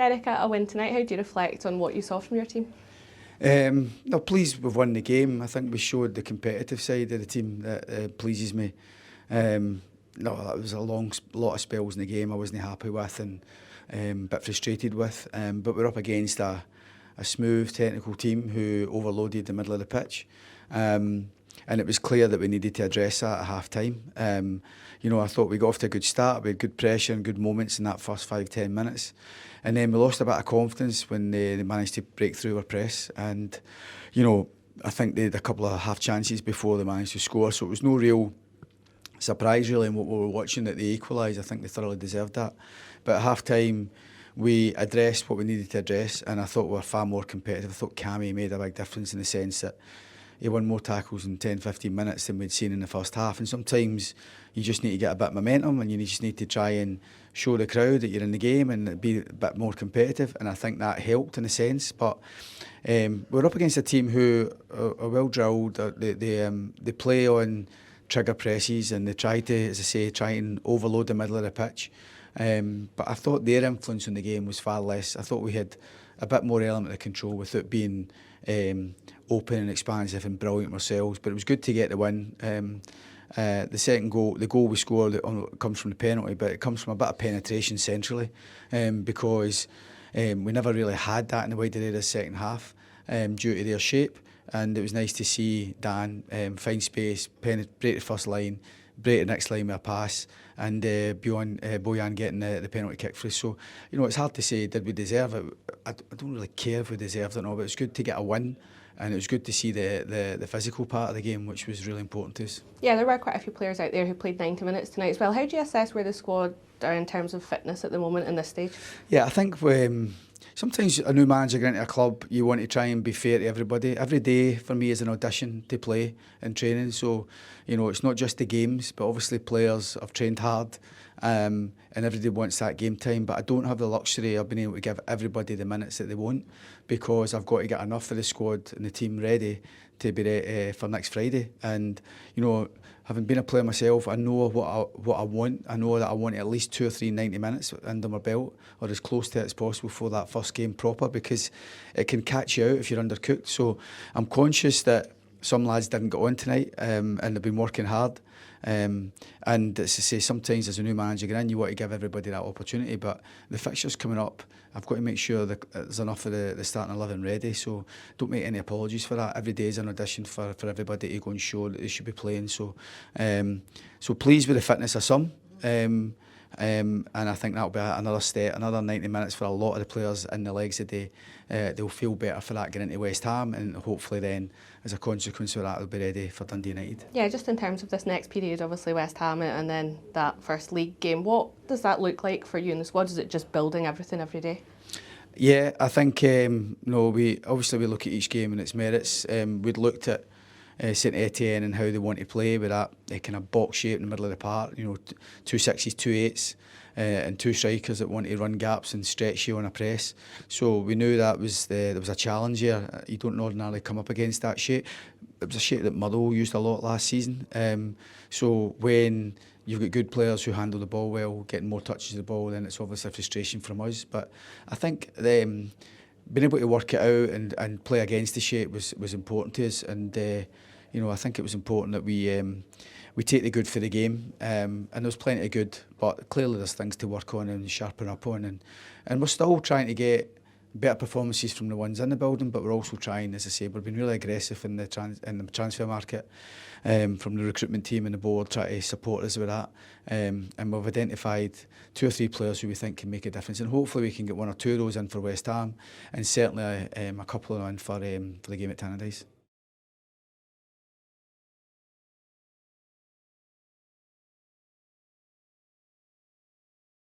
Derek, a win tonight, how do you reflect on what you saw from your team? No, pleased we've won the game. I think we showed the competitive side of the team that pleases me. No, that was a lot of spells in the game I wasn't happy with and a bit frustrated with. But we're up against a smooth technical team who overloaded the middle of the pitch. And it was clear that we needed to address that at half-time. I thought we got off to a good start. We had good pressure and good moments in that first 5-10 minutes. And then we lost a bit of confidence when they managed to break through our press. And, I think they had a couple of half chances before they managed to score. So it was no real surprise, really, in what we were watching that they equalised. I think they thoroughly deserved that. But at half-time, we addressed what we needed to address. And I thought we were far more competitive. I thought Cammy made a big difference in the sense that he won more tackles in 10-15 minutes than we'd seen in the first half. And sometimes you just need to get a bit of momentum and you just need to try and show the crowd that you're in the game and be a bit more competitive. And I think that helped in a sense. But we're up against a team who are well drilled. They play on trigger presses and they try to, as I say, try and overload the middle of the pitch. But I thought their influence on the game was far less. I thought we had a bit more element of control without being open and expansive and brilliant ourselves. But it was good to get the win. The second goal, the goal we scored comes from the penalty, but it comes from a bit of penetration centrally because we never really had that in the wider area of the second half due to their shape. And it was nice to see Dan find space, break the first line, break the next line with a pass, and Bojan getting the penalty kick for us. So, it's hard to say, did we deserve it? I don't really care if we deserved it or not, but it's good to get a win. And it was good to see the physical part of the game, which was really important to us. Yeah, there were quite a few players out there who played 90 minutes tonight as well. How do you assess where the squad are in terms of fitness at the moment in this stage? Yeah, I think sometimes a new manager going into a club, you want to try and be fair to everybody. Every day for me is an audition to play in training. So, it's not just the games, but obviously players have trained hard and everybody wants that game time. But I don't have the luxury of being able to give everybody the minutes that they want because I've got to get enough of the squad and the team ready to be ready for next Friday. And, having been a player myself, I know what I want. I know that I want at least 2 or 3 90 minutes under my belt or as close to it as possible for that first game proper because it can catch you out if you're undercooked. So I'm conscious that some lads didn't get on tonight and they've been working hard. And as I say, sometimes as a new manager getting in, you want to give everybody that opportunity. But the fixtures coming up, I've got to make sure that there's enough of the starting 11 ready. So don't make any apologies for that. Every day is an audition for everybody to go and show that they should be playing. So, so pleased with the fitness of some. And I think that'll be another step, another 90 minutes for a lot of the players in the legs today. They'll feel better for that getting into West Ham, and hopefully then, as a consequence of that, they'll be ready for Dundee United. Yeah, just in terms of this next period, obviously West Ham and then that first league game, what does that look like for you in the squad? Is it just building everything every day? Yeah, I think we look at each game and its merits. We'd looked at Saint-Étienne and how they want to play with that kind of box shape in the middle of the park, 2 6s, 2 8s, and 2 strikers that want to run gaps and stretch you on a press. So we knew that there was a challenge here. You don't ordinarily come up against that shape. It was a shape that Motherwell used a lot last season. So when you've got good players who handle the ball well, getting more touches of the ball, then it's obviously a frustration from us. But I think being able to work it out and play against the shape was important to us. And I think it was important that we take the good for the game, and there was plenty of good, but clearly there's things to work on and sharpen up on, and we're still trying to get better performances from the ones in the building, but we're also trying, as I say, we've been really aggressive in the transfer market, from the recruitment team and the board, trying to support us with that, and we've identified 2 or 3 players who we think can make a difference, and hopefully we can get 1 or 2 of those in for West Ham, and certainly a couple of them in for the game at Tannadice.